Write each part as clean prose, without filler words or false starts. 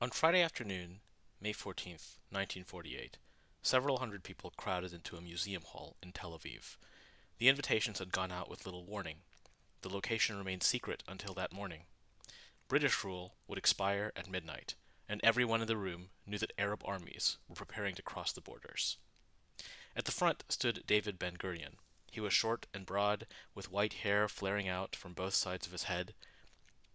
On Friday afternoon, May 14th, 1948, several hundred people crowded into a museum hall in Tel Aviv. The invitations had gone out with little warning. The location remained secret until that morning. British rule would expire at midnight, and everyone in the room knew that Arab armies were preparing to cross the borders. At the front stood David Ben-Gurion. He was short and broad, with white hair flaring out from both sides of his head.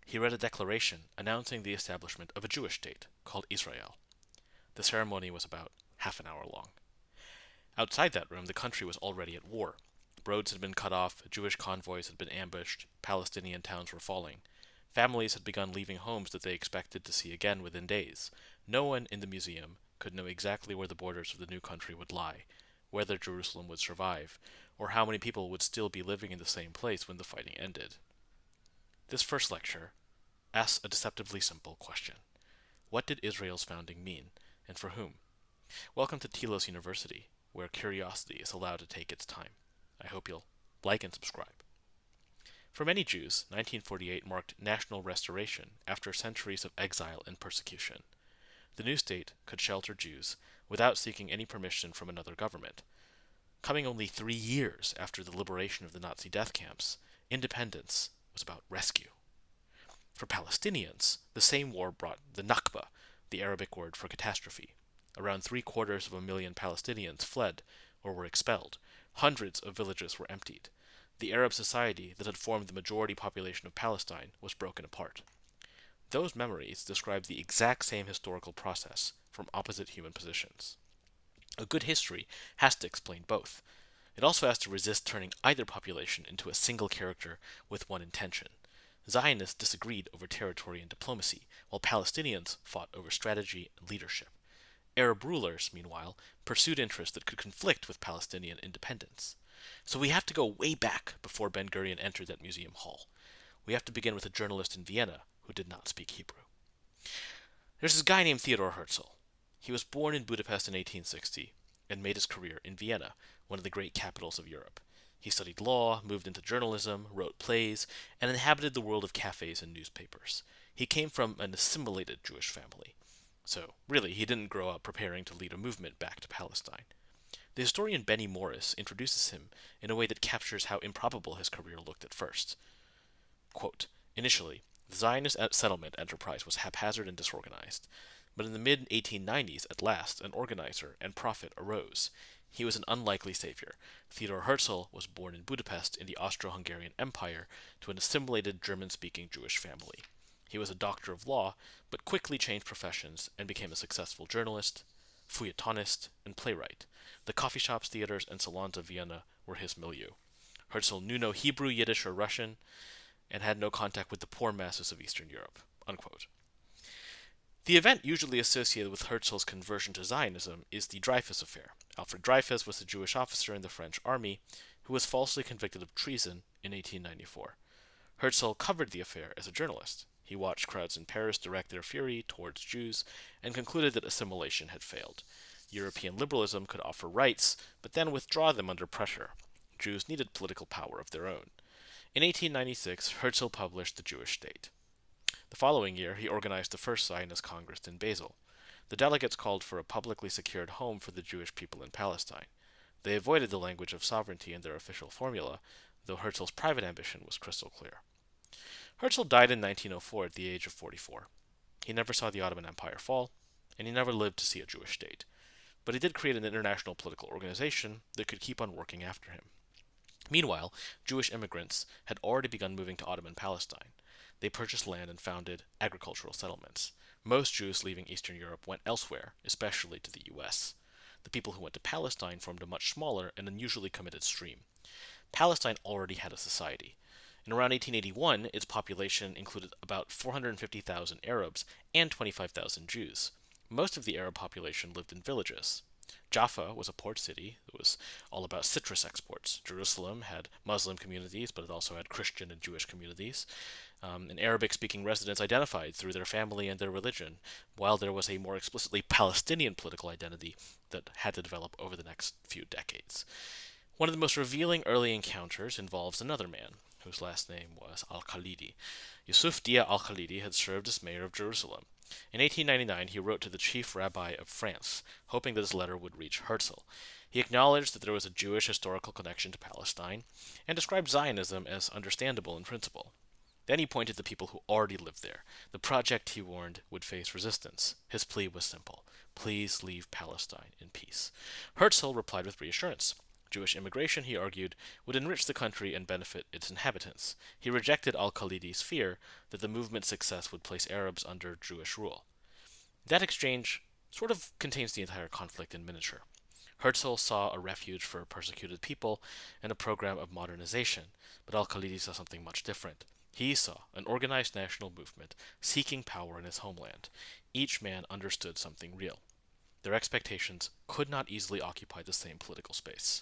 He read a declaration announcing the establishment of a Jewish state called Israel. The ceremony was about half an hour long. Outside that room, the country was already at war. Roads had been cut off, Jewish convoys had been ambushed, Palestinian towns were falling. Families had begun leaving homes that they expected to see again within days. No one in the museum could know exactly where the borders of the new country would lie, whether Jerusalem would survive, or how many people would still be living in the same place when the fighting ended. This first lecture asks a deceptively simple question. What did Israel's founding mean, and for whom? Welcome to Telos University, where curiosity is allowed to take its time. I hope you'll like and subscribe. For many Jews, 1948 marked national restoration after centuries of exile and persecution. The new state could shelter Jews without seeking any permission from another government. Coming only 3 years after the liberation of the Nazi death camps, independence was about rescue. For Palestinians, the same war brought the Nakba, the Arabic word for catastrophe. Around 750,000 Palestinians fled or were expelled. Hundreds of villages were emptied. The Arab society that had formed the majority population of Palestine was broken apart. Those memories describe the exact same historical process from opposite human positions. A good history has to explain both. It also has to resist turning either population into a single character with one intention. Zionists disagreed over territory and diplomacy, while Palestinians fought over strategy and leadership. Arab rulers, meanwhile, pursued interests that could conflict with Palestinian independence. So we have to go way back before Ben-Gurion entered that museum hall. We have to begin with a journalist in Vienna who did not speak Hebrew. There's this guy named Theodor Herzl. He was born in Budapest in 1860 and made his career in Vienna, one of the great capitals of Europe. He studied law, moved into journalism, wrote plays, and inhabited the world of cafes and newspapers. He came from an assimilated Jewish family. So, really, he didn't grow up preparing to lead a movement back to Palestine. The historian Benny Morris introduces him in a way that captures how improbable his career looked at first. Quote, initially, the Zionist settlement enterprise was haphazard and disorganized, but in the mid-1890s, at last, an organizer and prophet arose. He was an unlikely savior. Theodor Herzl was born in Budapest in the Austro-Hungarian Empire to an assimilated German-speaking Jewish family. He was a doctor of law, but quickly changed professions and became a successful journalist, feuilletonist, and playwright. The coffee shops, theaters, and salons of Vienna were his milieu. Herzl knew no Hebrew, Yiddish, or Russian, and had no contact with the poor masses of Eastern Europe. Unquote. The event usually associated with Herzl's conversion to Zionism is the Dreyfus Affair. Alfred Dreyfus was a Jewish officer in the French army who was falsely convicted of treason in 1894. Herzl covered the affair as a journalist. He watched crowds in Paris direct their fury towards Jews and concluded that assimilation had failed. European liberalism could offer rights, but then withdraw them under pressure. Jews needed political power of their own. In 1896, Herzl published The Jewish State. The following year, he organized the first Zionist Congress in Basel. The delegates called for a publicly secured home for the Jewish people in Palestine. They avoided the language of sovereignty in their official formula, though Herzl's private ambition was crystal clear. Herzl died in 1904 at the age of 44. He never saw the Ottoman Empire fall, and he never lived to see a Jewish state. But he did create an international political organization that could keep on working after him. Meanwhile, Jewish immigrants had already begun moving to Ottoman Palestine. They purchased land and founded agricultural settlements. Most Jews leaving Eastern Europe went elsewhere, especially to the US. The people who went to Palestine formed a much smaller and unusually committed stream. Palestine already had a society. In around 1881, its population included about 450,000 Arabs and 25,000 Jews. Most of the Arab population lived in villages. Jaffa was a port city that was all about citrus exports. Jerusalem had Muslim communities, but it also had Christian and Jewish communities. And Arabic-speaking residents identified through their family and their religion, while there was a more explicitly Palestinian political identity that had to develop over the next few decades. One of the most revealing early encounters involves another man, whose last name was al-Khalidi. Yusuf Diya al-Khalidi had served as mayor of Jerusalem. In 1899, he wrote to the chief rabbi of France, hoping that his letter would reach Herzl. He acknowledged that there was a Jewish historical connection to Palestine, and described Zionism as understandable in principle. Then he pointed to people who already lived there. The project, he warned, would face resistance. His plea was simple: please leave Palestine in peace. Herzl replied with reassurance. Jewish immigration, he argued, would enrich the country and benefit its inhabitants. He rejected al-Khalidi's fear that the movement's success would place Arabs under Jewish rule. That exchange sort of contains the entire conflict in miniature. Herzl saw a refuge for persecuted people and a program of modernization, but al-Khalidi saw something much different. He saw an organized national movement seeking power in his homeland. Each man understood something real. Their expectations could not easily occupy the same political space.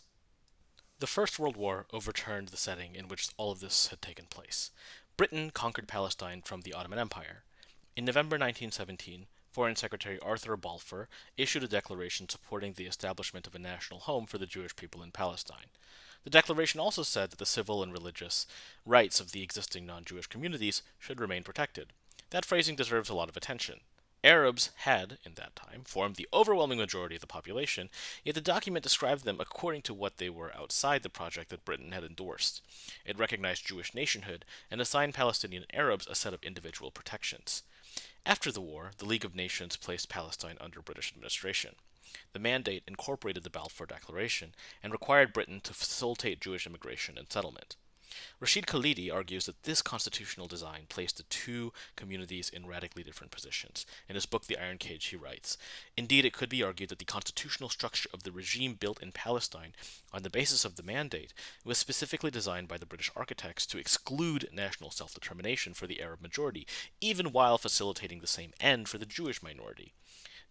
The First World War overturned the setting in which all of this had taken place. Britain conquered Palestine from the Ottoman Empire. In November 1917, Foreign Secretary Arthur Balfour issued a declaration supporting the establishment of a national home for the Jewish people in Palestine. The declaration also said that the civil and religious rights of the existing non-Jewish communities should remain protected. That phrasing deserves a lot of attention. Arabs had, in that time, formed the overwhelming majority of the population, yet the document described them according to what they were outside the project that Britain had endorsed. It recognized Jewish nationhood and assigned Palestinian Arabs a set of individual protections. After the war, the League of Nations placed Palestine under British administration. The mandate incorporated the Balfour Declaration and required Britain to facilitate Jewish immigration and settlement. Rashid Khalidi argues that this constitutional design placed the two communities in radically different positions. In his book The Iron Cage, he writes, "Indeed, it could be argued that the constitutional structure of the regime built in Palestine on the basis of the mandate was specifically designed by the British architects to exclude national self-determination for the Arab majority, even while facilitating the same end for the Jewish minority."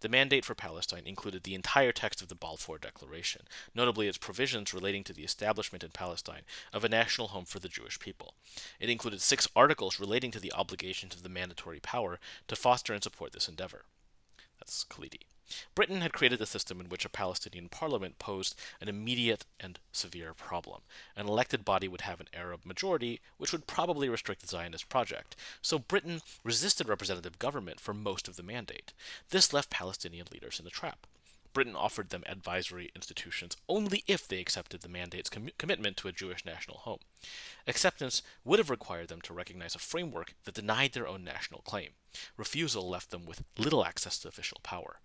The mandate for Palestine included the entire text of the Balfour Declaration, notably its provisions relating to the establishment in Palestine of a national home for the Jewish people. It included 6 articles relating to the obligations of the mandatory power to foster and support this endeavor. That's Khalidi. Britain had created a system in which a Palestinian parliament posed an immediate and severe problem. An elected body would have an Arab majority, which would probably restrict the Zionist project. So Britain resisted representative government for most of the mandate. This left Palestinian leaders in the trap. Britain offered them advisory institutions only if they accepted the mandate's commitment to a Jewish national home. Acceptance would have required them to recognize a framework that denied their own national claim. Refusal left them with little access to official power.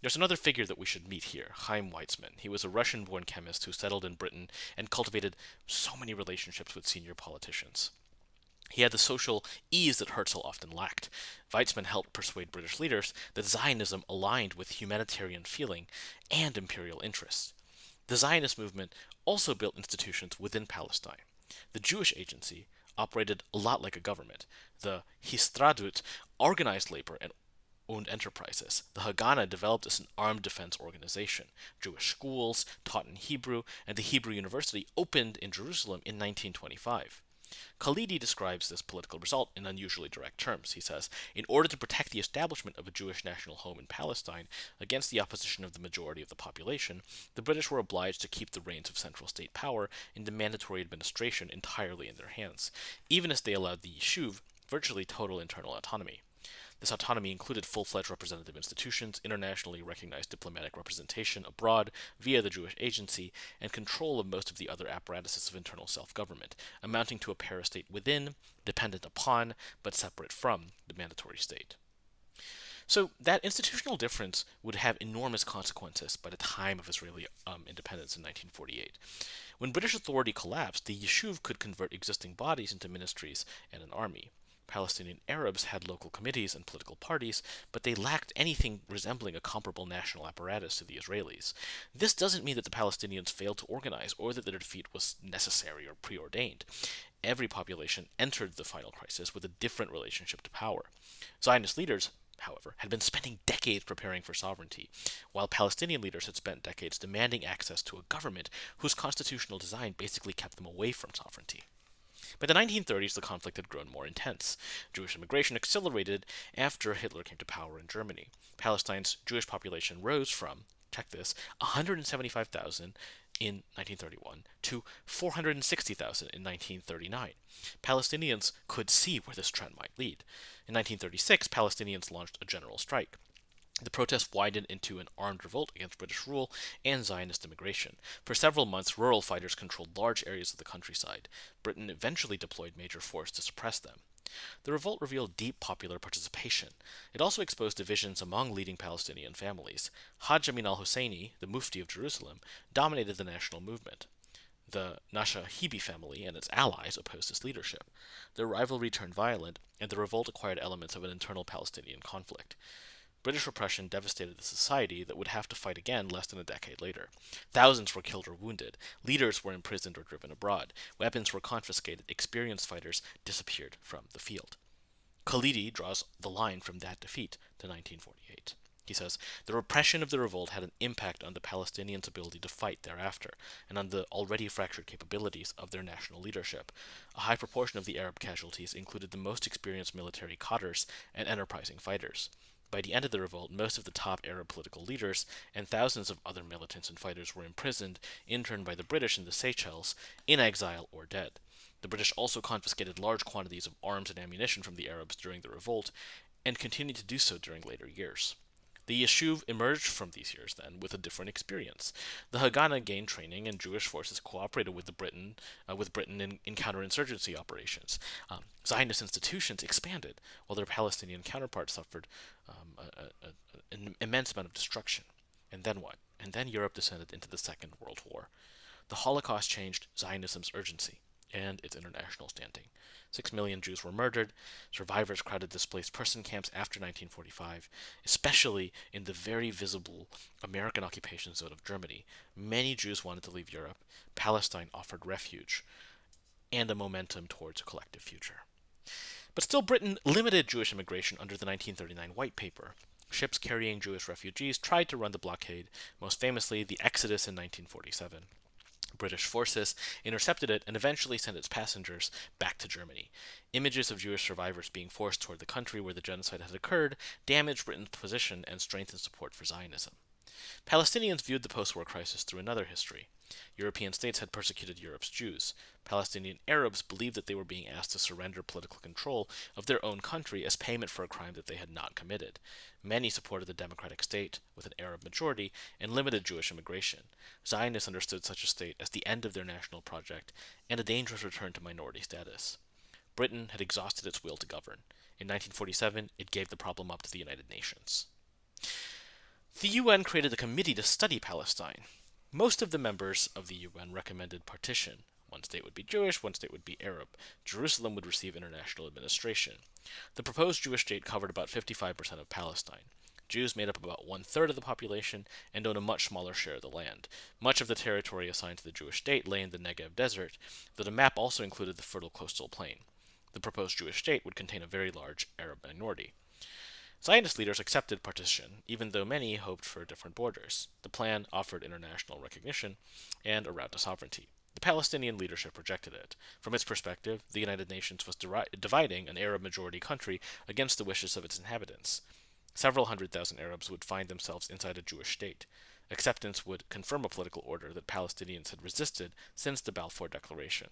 There's another figure that we should meet here, Chaim Weizmann. He was a Russian-born chemist who settled in Britain and cultivated so many relationships with senior politicians. He had the social ease that Herzl often lacked. Weizmann helped persuade British leaders that Zionism aligned with humanitarian feeling and imperial interests. The Zionist movement also built institutions within Palestine. The Jewish Agency operated a lot like a government. The Histadrut organized labor and owned enterprises. The Haganah developed as an armed defense organization. Jewish schools taught in Hebrew, and the Hebrew University opened in Jerusalem in 1925. Khalidi describes this political result in unusually direct terms. He says, "In order to protect the establishment of a Jewish national home in Palestine against the opposition of the majority of the population, the British were obliged to keep the reins of central state power and the mandatory administration entirely in their hands, even as they allowed the Yishuv virtually total internal autonomy. This autonomy included full-fledged representative institutions, internationally recognized diplomatic representation abroad via the Jewish Agency, and control of most of the other apparatuses of internal self-government, amounting to a parastate within, dependent upon, but separate from, the mandatory state." So that institutional difference would have enormous consequences by the time of Israeli independence in 1948. When British authority collapsed, the Yishuv could convert existing bodies into ministries and an army. Palestinian Arabs had local committees and political parties, but they lacked anything resembling a comparable national apparatus to the Israelis. This doesn't mean that the Palestinians failed to organize or that their defeat was necessary or preordained. Every population entered the final crisis with a different relationship to power. Zionist leaders, however, had been spending decades preparing for sovereignty, while Palestinian leaders had spent decades demanding access to a government whose constitutional design basically kept them away from sovereignty. By the 1930s, the conflict had grown more intense. Jewish immigration accelerated after Hitler came to power in Germany. Palestine's Jewish population rose from, check this, 175,000 in 1931 to 460,000 in 1939. Palestinians could see where this trend might lead. In 1936, Palestinians launched a general strike. The protest widened into an armed revolt against British rule and Zionist immigration. For several months, rural fighters controlled large areas of the countryside. Britain eventually deployed major force to suppress them. The revolt revealed deep popular participation. It also exposed divisions among leading Palestinian families. Hajj Amin al-Husayni, the Mufti of Jerusalem, dominated the national movement. The Nashahibi family and its allies opposed his leadership. Their rivalry turned violent, and the revolt acquired elements of an internal Palestinian conflict. British repression devastated the society that would have to fight again less than a decade later. Thousands were killed or wounded. Leaders were imprisoned or driven abroad. Weapons were confiscated. Experienced fighters disappeared from the field. Khalidi draws the line from that defeat to 1948. He says, the repression of the revolt had an impact on the Palestinians' ability to fight thereafter, and on the already fractured capabilities of their national leadership. A high proportion of the Arab casualties included the most experienced military cadres and enterprising fighters. By the end of the revolt, most of the top Arab political leaders and thousands of other militants and fighters were imprisoned, interned by the British in the Seychelles, in exile or dead. The British also confiscated large quantities of arms and ammunition from the Arabs during the revolt, and continued to do so during later years. The Yishuv emerged from these years, then, with a different experience. The Haganah gained training, and Jewish forces cooperated with Britain in counterinsurgency operations. Zionist institutions expanded, while their Palestinian counterparts suffered an immense amount of destruction. And then what? And then Europe descended into the Second World War. The Holocaust changed Zionism's urgency and its international standing. 6 million Jews were murdered. Survivors crowded displaced person camps after 1945, especially in the very visible American occupation zone of Germany. Many Jews wanted to leave Europe. Palestine offered refuge and a momentum towards a collective future. But still, Britain limited Jewish immigration under the 1939 White Paper. Ships carrying Jewish refugees tried to run the blockade, most famously the Exodus in 1947. British forces intercepted it and eventually sent its passengers back to Germany. Images of Jewish survivors being forced toward the country where the genocide had occurred damaged Britain's position and strengthened support for Zionism. Palestinians viewed the post-war crisis through another history. European states had persecuted Europe's Jews. Palestinian Arabs believed that they were being asked to surrender political control of their own country as payment for a crime that they had not committed. Many supported the democratic state, with an Arab majority, and limited Jewish immigration. Zionists understood such a state as the end of their national project and a dangerous return to minority status. Britain had exhausted its will to govern. In 1947, it gave the problem up to the United Nations. The UN created a committee to study Palestine. Most of the members of the UN recommended partition. One state would be Jewish, one state would be Arab. Jerusalem would receive international administration. The proposed Jewish state covered about 55% of Palestine. Jews made up about one-third of the population and owned a much smaller share of the land. Much of the territory assigned to the Jewish state lay in the Negev desert, though the map also included the fertile coastal plain. The proposed Jewish state would contain a very large Arab minority. Zionist leaders accepted partition, even though many hoped for different borders. The plan offered international recognition and a route to sovereignty. The Palestinian leadership rejected it. From its perspective, the United Nations was dividing an Arab-majority country against the wishes of its inhabitants. Several 100,000 Arabs would find themselves inside a Jewish state. Acceptance would confirm a political order that Palestinians had resisted since the Balfour Declaration.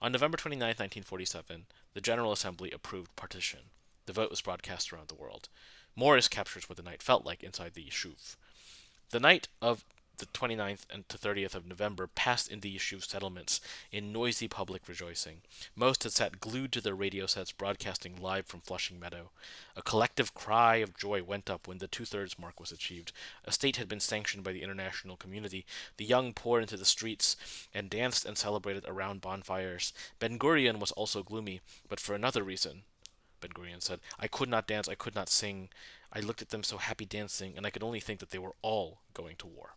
On November 29, 1947, the General Assembly approved partition. The vote was broadcast around the world. Morris captures what the night felt like inside the Yishuv. The night of the 29th and to 30th of November passed in the Yishuv settlements in noisy public rejoicing. Most had sat glued to their radio sets broadcasting live from Flushing Meadow. A collective cry of joy went up when the two-thirds mark was achieved. A state had been sanctioned by the international community. The young poured into the streets and danced and celebrated around bonfires. Ben-Gurion was also gloomy, but for another reason. Ben-Gurion said, "I could not dance, I could not sing. I looked at them so happy dancing, and I could only think that they were all going to war."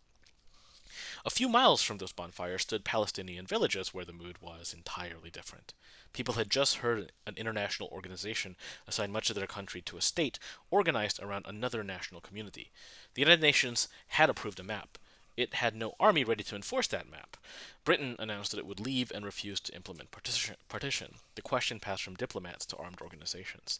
A few miles from those bonfires stood Palestinian villages where the mood was entirely different. People had just heard an international organization assign much of their country to a state organized around another national community. The United Nations had approved a map. It had no army ready to enforce that map. Britain announced that it would leave and refused to implement partition. The question passed from diplomats to armed organizations.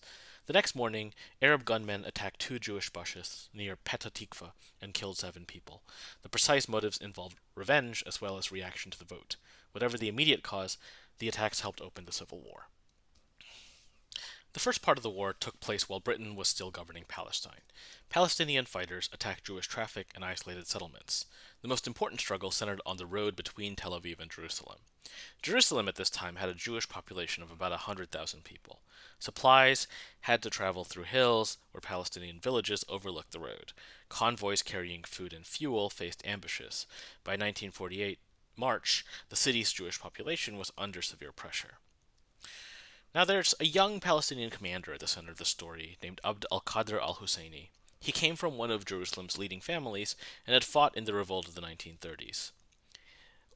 The next morning, Arab gunmen attacked two Jewish buses near Petah Tikva and killed 7 people. The precise motives involved revenge as well as reaction to the vote. Whatever the immediate cause, the attacks helped open the civil war. The first part of the war took place while Britain was still governing Palestine. Palestinian fighters attacked Jewish traffic and isolated settlements. The most important struggle centered on the road between Tel Aviv and Jerusalem. Jerusalem at this time had a Jewish population of about 100,000 people. Supplies had to travel through hills where Palestinian villages overlooked the road. Convoys carrying food and fuel faced ambushes. By 1948 March, the city's Jewish population was under severe pressure. Now there's a young Palestinian commander at the center of the story named al-Qadir al-Husayni. He came from one of Jerusalem's leading families and had fought in the revolt of the 1930s.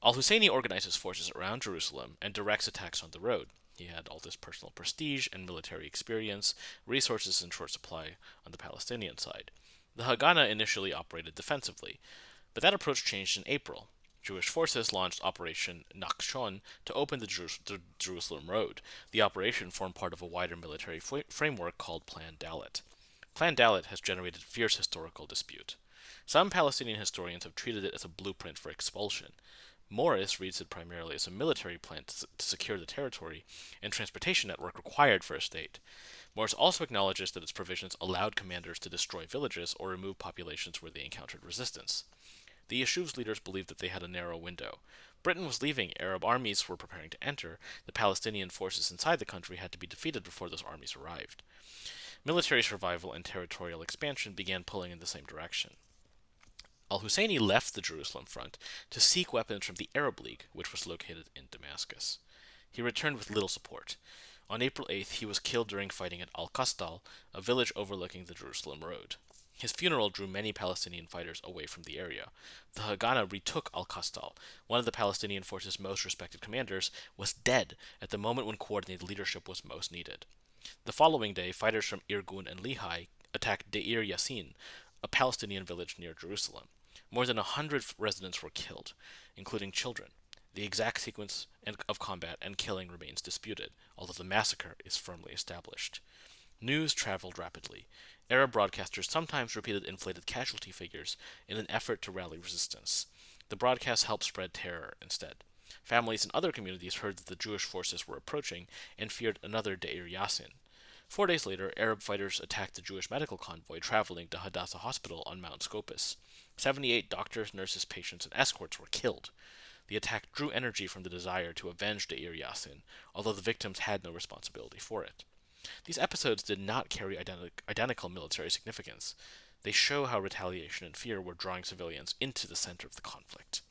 Al-Husayni organizes forces around Jerusalem and directs attacks on the road. He had all this personal prestige and military experience, resources in short supply on the Palestinian side. The Haganah initially operated defensively, but that approach changed in April. Jewish forces launched Operation Nachshon to open the Jerusalem Road. The operation formed part of a wider military framework called Plan Dalet. Plan Dalet has generated fierce historical dispute. Some Palestinian historians have treated it as a blueprint for expulsion. Morris reads it primarily as a military plan to secure the territory and transportation network required for a state. Morris also acknowledges that its provisions allowed commanders to destroy villages or remove populations where they encountered resistance. The Yeshuv's leaders believed that they had a narrow window. Britain was leaving, Arab armies were preparing to enter, the Palestinian forces inside the country had to be defeated before those armies arrived. Military survival and territorial expansion began pulling in the same direction. Al-Husayni left the Jerusalem front to seek weapons from the Arab League, which was located in Damascus. He returned with little support. On April 8th, he was killed during fighting at Al-Kastal, a village overlooking the Jerusalem Road. His funeral drew many Palestinian fighters away from the area. The Haganah retook al-Kastal. One of the Palestinian force's most respected commanders was dead at the moment when coordinated leadership was most needed. The following day, fighters from Irgun and Lehi attacked Deir Yassin, a Palestinian village near Jerusalem. More than 100 residents were killed, including children. The exact sequence of combat and killing remains disputed, although the massacre is firmly established. News traveled rapidly. Arab broadcasters sometimes repeated inflated casualty figures in an effort to rally resistance. The broadcasts helped spread terror instead. Families in other communities heard that the Jewish forces were approaching and feared another Deir Yassin. 4 days later, Arab fighters attacked the Jewish medical convoy traveling to Hadassah Hospital on Mount Scopus. 78 doctors, nurses, patients, and escorts were killed. The attack drew energy from the desire to avenge Deir Yassin, although the victims had no responsibility for it. These episodes did not carry identical military significance. They show how retaliation and fear were drawing civilians into the center of the conflict.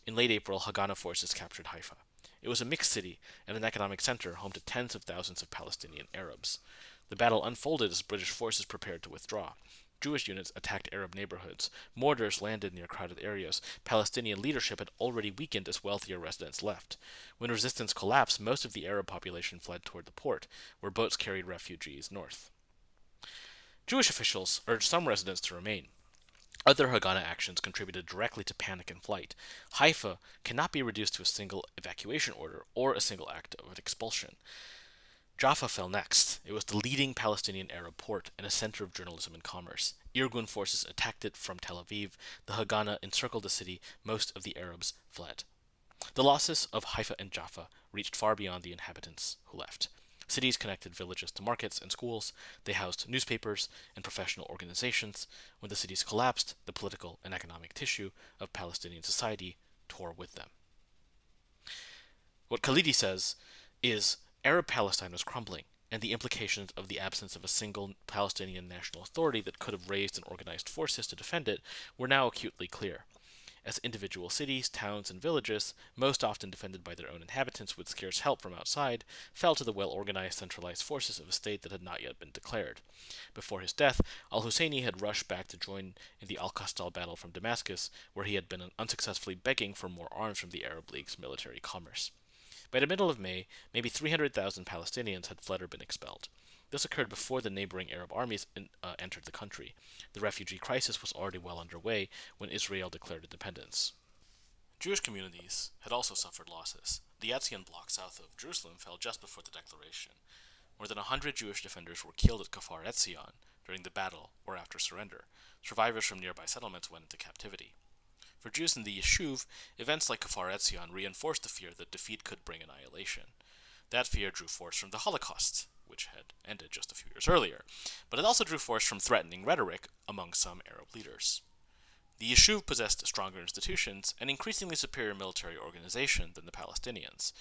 In late April, Haganah forces captured Haifa. It was a mixed city and an economic center home to tens of thousands of Palestinian Arabs. The battle unfolded as British forces prepared to withdraw. Jewish units attacked Arab neighborhoods. Mortars landed near crowded areas. Palestinian leadership had already weakened as wealthier residents left. When resistance collapsed, most of the Arab population fled toward the port, where boats carried refugees north. Jewish officials urged some residents to remain. Other Haganah actions contributed directly to panic and flight. Haifa cannot be reduced to a single evacuation order or a single act of expulsion. Jaffa fell next. It was the leading Palestinian Arab port and a center of journalism and commerce. Irgun forces attacked it from Tel Aviv. The Haganah encircled the city. Most of the Arabs fled. The losses of Haifa and Jaffa reached far beyond the inhabitants who left. Cities connected villages to markets and schools. They housed newspapers and professional organizations. When the cities collapsed, the political and economic tissue of Palestinian society tore with them. What Khalidi says is Arab Palestine was crumbling, and the implications of the absence of a single Palestinian national authority that could have raised and organized forces to defend it were now acutely clear. As individual cities, towns, and villages, most often defended by their own inhabitants with scarce help from outside, fell to the well-organized centralized forces of a state that had not yet been declared. Before his death, al-Husayni had rushed back to join in the al-Kastal battle from Damascus, where he had been unsuccessfully begging for more arms from the Arab League's military commerce. By the middle of May, maybe 300,000 Palestinians had fled or been expelled. This occurred before the neighboring Arab armies entered the country. The refugee crisis was already well underway when Israel declared independence. Jewish communities had also suffered losses. The Yatzian bloc south of Jerusalem fell just before the declaration. More than 100 Jewish defenders were killed at Kfar Etzion during the battle or after surrender. Survivors from nearby settlements went into captivity. For Jews in the Yishuv, events like Kfar Etzion reinforced the fear that defeat could bring annihilation. That fear drew force from the Holocaust, which had ended just a few years earlier, but it also drew force from threatening rhetoric among some Arab leaders. The Yishuv possessed stronger institutions and increasingly superior military organization than the Palestinians,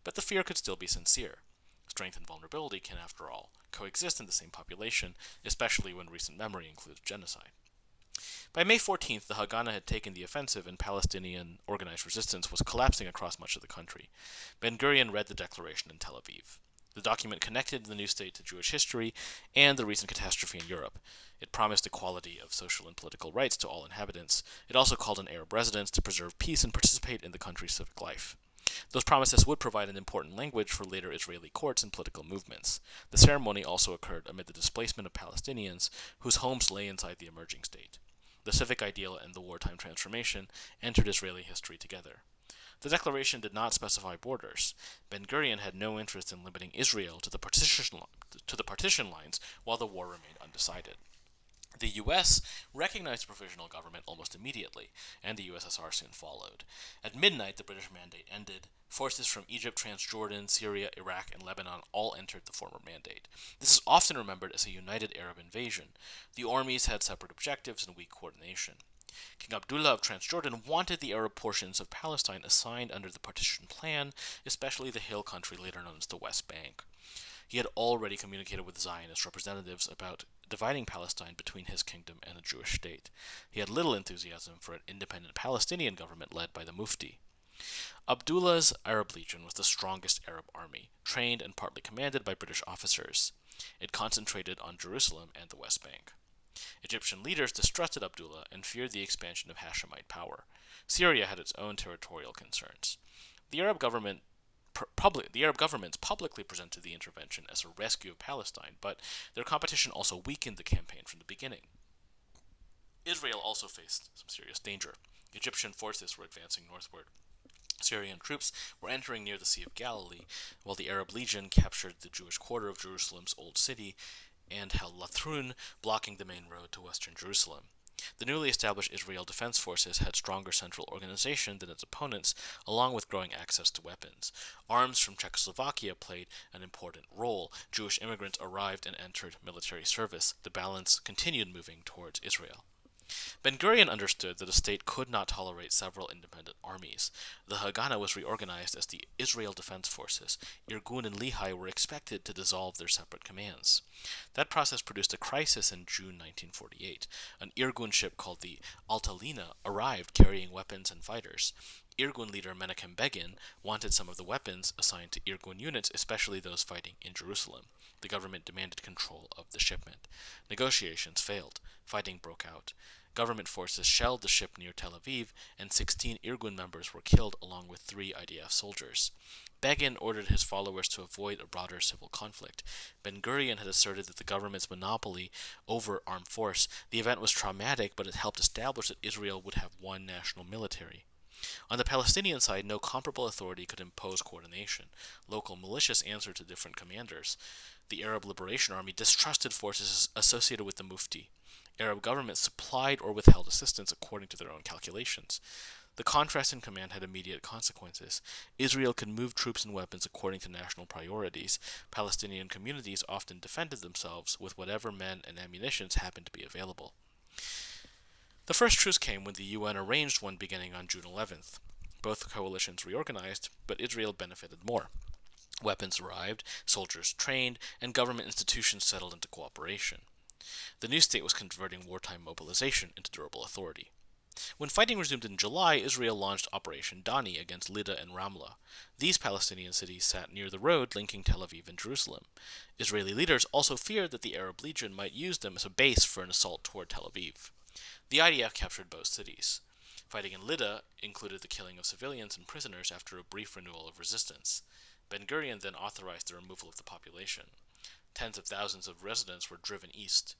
but the fear could still be sincere. Strength and vulnerability can, after all, coexist in the same population, especially when recent memory includes genocide. By May 14th, the Haganah had taken the offensive and Palestinian organized resistance was collapsing across much of the country. Ben-Gurion read the declaration in Tel Aviv. The document connected the new state to Jewish history and the recent catastrophe in Europe. It promised equality of social and political rights to all inhabitants. It also called on Arab residents to preserve peace and participate in the country's civic life. Those promises would provide an important language for later Israeli courts and political movements. The ceremony also occurred amid the displacement of Palestinians whose homes lay inside the emerging state. The civic ideal and the wartime transformation entered Israeli history together. The declaration did not specify borders. Ben-Gurion had no interest in limiting Israel to the partition lines while the war remained undecided. The U.S. recognized the provisional government almost immediately, and the USSR soon followed. At midnight, the British mandate ended. Forces from Egypt, Transjordan, Syria, Iraq, and Lebanon all entered the former mandate. This is often remembered as a united Arab invasion. The armies had separate objectives and weak coordination. King Abdullah of Transjordan wanted the Arab portions of Palestine assigned under the partition plan, especially the hill country later known as the West Bank. He had already communicated with Zionist representatives about dividing Palestine between his kingdom and a Jewish state. He had little enthusiasm for an independent Palestinian government led by the Mufti. Abdullah's Arab Legion was the strongest Arab army, trained and partly commanded by British officers. It concentrated on Jerusalem and the West Bank. Egyptian leaders distrusted Abdullah and feared the expansion of Hashemite power. Syria had its own territorial concerns. The Arab governments publicly presented the intervention as a rescue of Palestine, but their competition also weakened the campaign from the beginning. Israel also faced some serious danger. Egyptian forces were advancing northward. Syrian troops were entering near the Sea of Galilee, while the Arab Legion captured the Jewish quarter of Jerusalem's Old City and held Latrun, blocking the main road to western Jerusalem. The newly established Israel Defense Forces had stronger central organization than its opponents, along with growing access to weapons. Arms from Czechoslovakia played an important role. Jewish immigrants arrived and entered military service. The balance continued moving towards Israel. Ben-Gurion understood that a state could not tolerate several independent armies. The Haganah was reorganized as the Israel Defense Forces. Irgun and Lehi were expected to dissolve their separate commands. That process produced a crisis in June 1948. An Irgun ship called the Altalina arrived carrying weapons and fighters. Irgun leader Menachem Begin wanted some of the weapons assigned to Irgun units, especially those fighting in Jerusalem. The government demanded control of the shipment. Negotiations failed. Fighting broke out. Government forces shelled the ship near Tel Aviv, and 16 Irgun members were killed along with 3 IDF soldiers. Begin ordered his followers to avoid a broader civil conflict. Ben-Gurion had asserted that the government's monopoly over armed force. The event was traumatic, but it helped establish that Israel would have one national military. On the Palestinian side, no comparable authority could impose coordination. Local militias answered to different commanders. The Arab Liberation Army distrusted forces associated with the Mufti. Arab governments supplied or withheld assistance according to their own calculations. The contrast in command had immediate consequences. Israel could move troops and weapons according to national priorities. Palestinian communities often defended themselves with whatever men and ammunition happened to be available. The first truce came when the UN arranged one beginning on June 11th. Both coalitions reorganized, but Israel benefited more. Weapons arrived, soldiers trained, and government institutions settled into cooperation. The new state was converting wartime mobilization into durable authority. When fighting resumed in July, Israel launched Operation Dani against Lida and Ramlah. These Palestinian cities sat near the road linking Tel Aviv and Jerusalem. Israeli leaders also feared that the Arab Legion might use them as a base for an assault toward Tel Aviv. The IDF captured both cities. Fighting in Lida included the killing of civilians and prisoners after a brief renewal of resistance. Ben-Gurion then authorized the removal of the population. Tens of thousands of residents were driven east.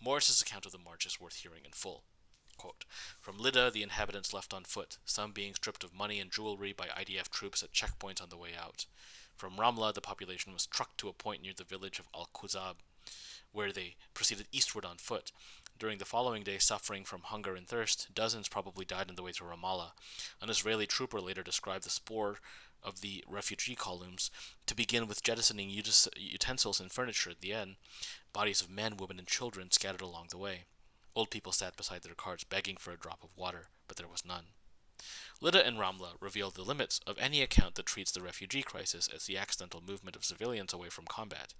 Morris's account of the march is worth hearing in full. Quote, "From Lydda, the inhabitants left on foot, some being stripped of money and jewelry by IDF troops at checkpoints on the way out. From Ramla, the population was trucked to a point near the village of al-Quzab, where they proceeded eastward on foot. During the following day, suffering from hunger and thirst, dozens probably died on the way to Ramallah. An Israeli trooper later described the spoor of the refugee columns to begin with jettisoning utensils and furniture at the end, bodies of men, women, and children scattered along the way. Old people sat beside their carts begging for a drop of water, but there was none." Lydda and Ramla reveal the limits of any account that treats the refugee crisis as the accidental movement of civilians away from combat.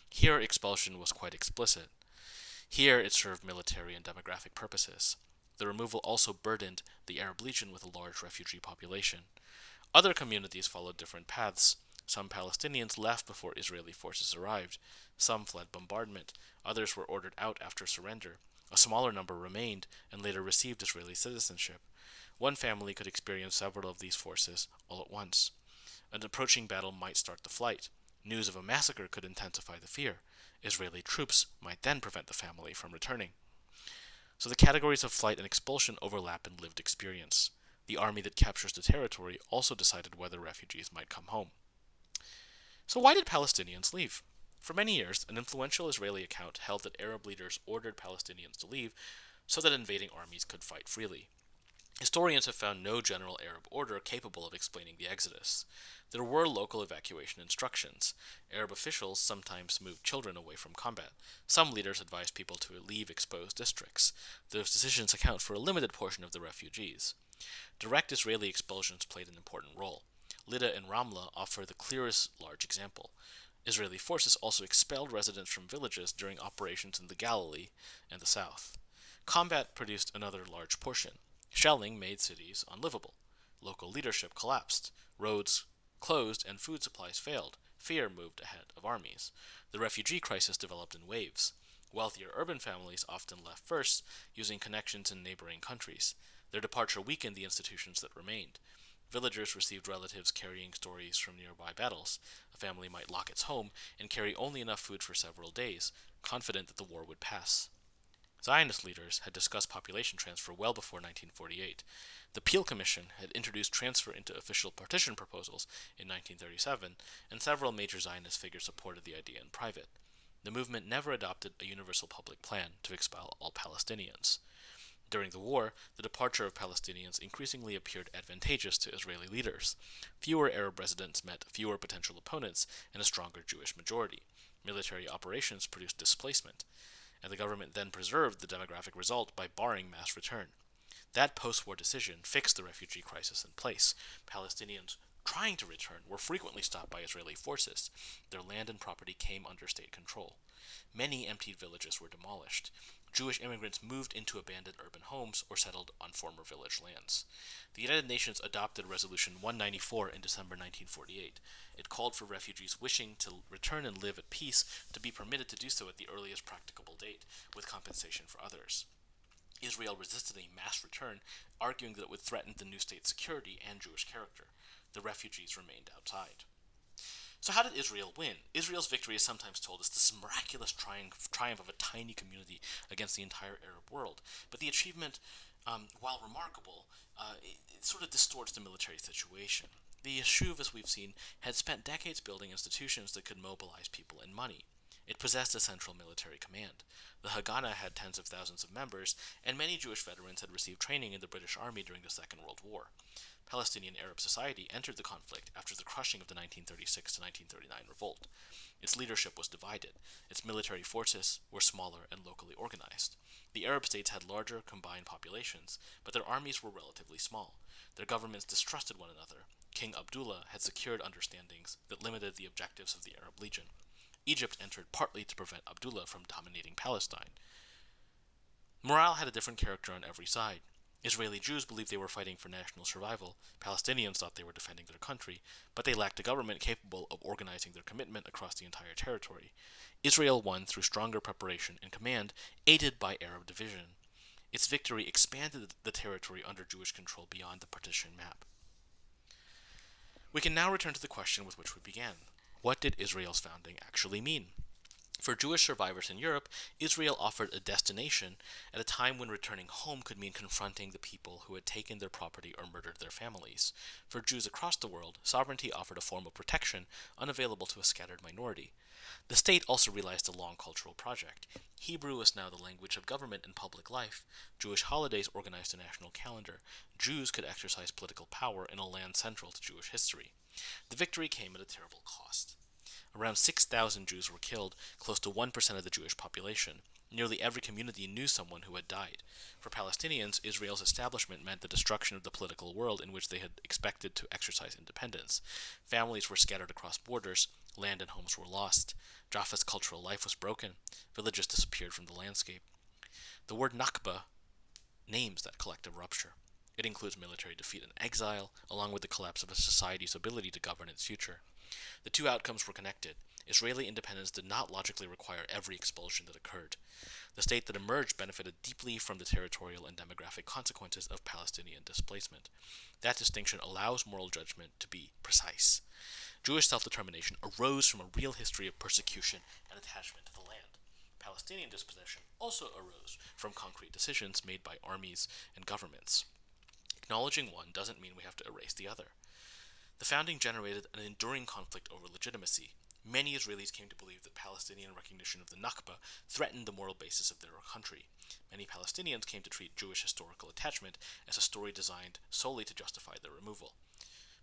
Here, expulsion was quite explicit. Here, it served military and demographic purposes. The removal also burdened the Arab Legion with a large refugee population. Other communities followed different paths. Some Palestinians left before Israeli forces arrived. Some fled bombardment. Others were ordered out after surrender. A smaller number remained and later received Israeli citizenship. One family could experience several of these forces all at once. An approaching battle might start the flight. News of a massacre could intensify the fear. Israeli troops might then prevent the family from returning. So the categories of flight and expulsion overlap in lived experience. The army that captures the territory also decided whether refugees might come home. So why did Palestinians leave? For many years, an influential Israeli account held that Arab leaders ordered Palestinians to leave so that invading armies could fight freely. Historians have found no general Arab order capable of explaining the exodus. There were local evacuation instructions. Arab officials sometimes moved children away from combat. Some leaders advised people to leave exposed districts. Those decisions account for a limited portion of the refugees. Direct Israeli expulsions played an important role. Lydda and Ramla offer the clearest large example. Israeli forces also expelled residents from villages during operations in the Galilee and the south. Combat produced another large portion. Shelling made cities unlivable. Local leadership collapsed. Roads closed and food supplies failed. Fear moved ahead of armies. The refugee crisis developed in waves. Wealthier urban families often left first, using connections in neighboring countries. Their departure weakened the institutions that remained. Villagers received relatives carrying stories from nearby battles. A family might lock its home and carry only enough food for several days, confident that the war would pass. Zionist leaders had discussed population transfer well before 1948. The Peel Commission had introduced transfer into official partition proposals in 1937, and several major Zionist figures supported the idea in private. The movement never adopted a universal public plan to expel all Palestinians. During the war, the departure of Palestinians increasingly appeared advantageous to Israeli leaders. Fewer Arab residents met fewer potential opponents and a stronger Jewish majority. Military operations produced displacement, and the government then preserved the demographic result by barring mass return. That post-war decision fixed the refugee crisis in place. Palestinians trying to return were frequently stopped by Israeli forces. Their land and property came under state control. Many emptied villages were demolished. Jewish immigrants moved into abandoned urban homes or settled on former village lands. The United Nations adopted Resolution 194 in December 1948. It called for refugees wishing to return and live at peace to be permitted to do so at the earliest practicable date, with compensation for others. Israel resisted a mass return, arguing that it would threaten the new state's security and Jewish character. The refugees remained outside. So how did Israel win? Israel's victory is sometimes told as this miraculous triumph of a tiny community against the entire Arab world. But the achievement, while remarkable, it sort of distorts the military situation. The Yishuv, as we've seen, had spent decades building institutions that could mobilize people and money. It possessed a central military command. The Haganah had tens of thousands of members, and many Jewish veterans had received training in the British Army during the Second World War. Palestinian Arab society entered the conflict after the crushing of the 1936 to 1939 revolt. Its leadership was divided. Its military forces were smaller and locally organized. The Arab states had larger combined populations, but their armies were relatively small. Their governments distrusted one another. King Abdullah had secured understandings that limited the objectives of the Arab Legion. Egypt entered partly to prevent Abdullah from dominating Palestine. Morale had a different character on every side. Israeli Jews believed they were fighting for national survival. Palestinians thought they were defending their country, but they lacked a government capable of organizing their commitment across the entire territory. Israel won through stronger preparation and command, aided by Arab division. Its victory expanded the territory under Jewish control beyond the partition map. We can now return to the question with which we began. What did Israel's founding actually mean? For Jewish survivors in Europe, Israel offered a destination at a time when returning home could mean confronting the people who had taken their property or murdered their families. For Jews across the world, sovereignty offered a form of protection unavailable to a scattered minority. The state also realized a long cultural project. Hebrew was now the language of government and public life. Jewish holidays organized a national calendar. Jews could exercise political power in a land central to Jewish history. The victory came at a terrible cost. Around 6,000 Jews were killed, close to 1% of the Jewish population. Nearly every community knew someone who had died. For Palestinians, Israel's establishment meant the destruction of the political world in which they had expected to exercise independence. Families were scattered across borders, land and homes were lost. Jaffa's cultural life was broken, villages disappeared from the landscape. The word Nakba names that collective rupture. It includes military defeat and exile, along with the collapse of a society's ability to govern its future. The two outcomes were connected. Israeli independence did not logically require every expulsion that occurred. The state that emerged benefited deeply from the territorial and demographic consequences of Palestinian displacement. That distinction allows moral judgment to be precise. Jewish self-determination arose from a real history of persecution and attachment to the land. Palestinian dispossession also arose from concrete decisions made by armies and governments. Acknowledging one doesn't mean we have to erase the other. The founding generated an enduring conflict over legitimacy. Many Israelis came to believe that Palestinian recognition of the Nakba threatened the moral basis of their country. Many Palestinians came to treat Jewish historical attachment as a story designed solely to justify their removal.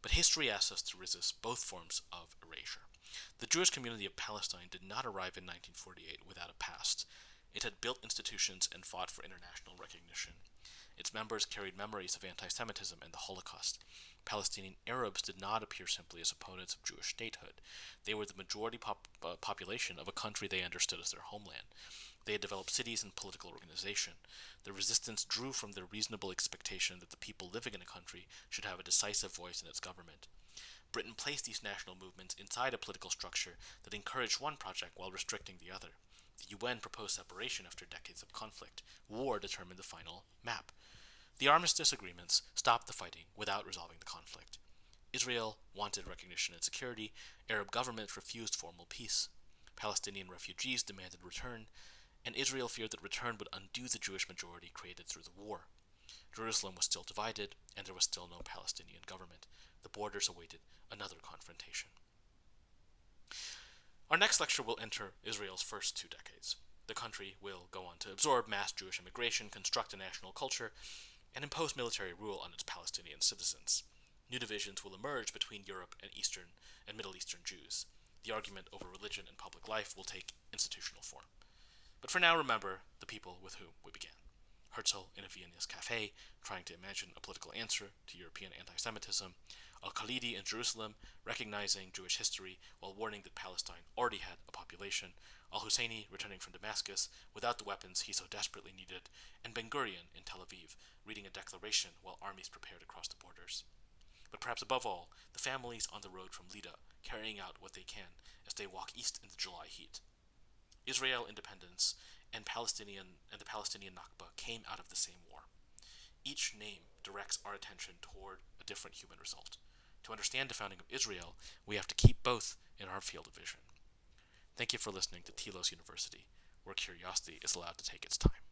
But history asks us to resist both forms of erasure. The Jewish community of Palestine did not arrive in 1948 without a past. It had built institutions and fought for international recognition. Its members carried memories of anti-Semitism and the Holocaust. Palestinian Arabs did not appear simply as opponents of Jewish statehood. They were the majority population of a country they understood as their homeland. They had developed cities and political organization. Their resistance drew from their reasonable expectation that the people living in a country should have a decisive voice in its government. Britain placed these national movements inside a political structure that encouraged one project while restricting the other. The UN proposed separation after decades of conflict. War determined the final map. The armistice agreements stopped the fighting without resolving the conflict. Israel wanted recognition and security. Arab governments refused formal peace. Palestinian refugees demanded return, and Israel feared that return would undo the Jewish majority created through the war. Jerusalem was still divided, and there was still no Palestinian government. The borders awaited another confrontation. Our next lecture will enter Israel's first 2 decades. The country will go on to absorb mass Jewish immigration, construct a national culture, and impose military rule on its Palestinian citizens. New divisions will emerge between Europe and Eastern and Middle Eastern Jews. The argument over religion and public life will take institutional form. But for now, remember the people with whom we began. Herzl in a Viennese cafe, trying to imagine a political answer to European anti-Semitism. Al-Khalidi in Jerusalem, recognizing Jewish history while warning that Palestine already had a population. Al-Husayni returning from Damascus without the weapons he so desperately needed. And Ben-Gurion in Tel Aviv, reading a declaration while armies prepared to cross the borders. But perhaps above all, the families on the road from Lida, carrying out what they can as they walk east in the July heat. Israel independence and the Palestinian Nakba came out of the same war. Each name directs our attention toward a different human result. To understand the founding of Israel, we have to keep both in our field of vision. Thank you for listening to Telos University, where curiosity is allowed to take its time.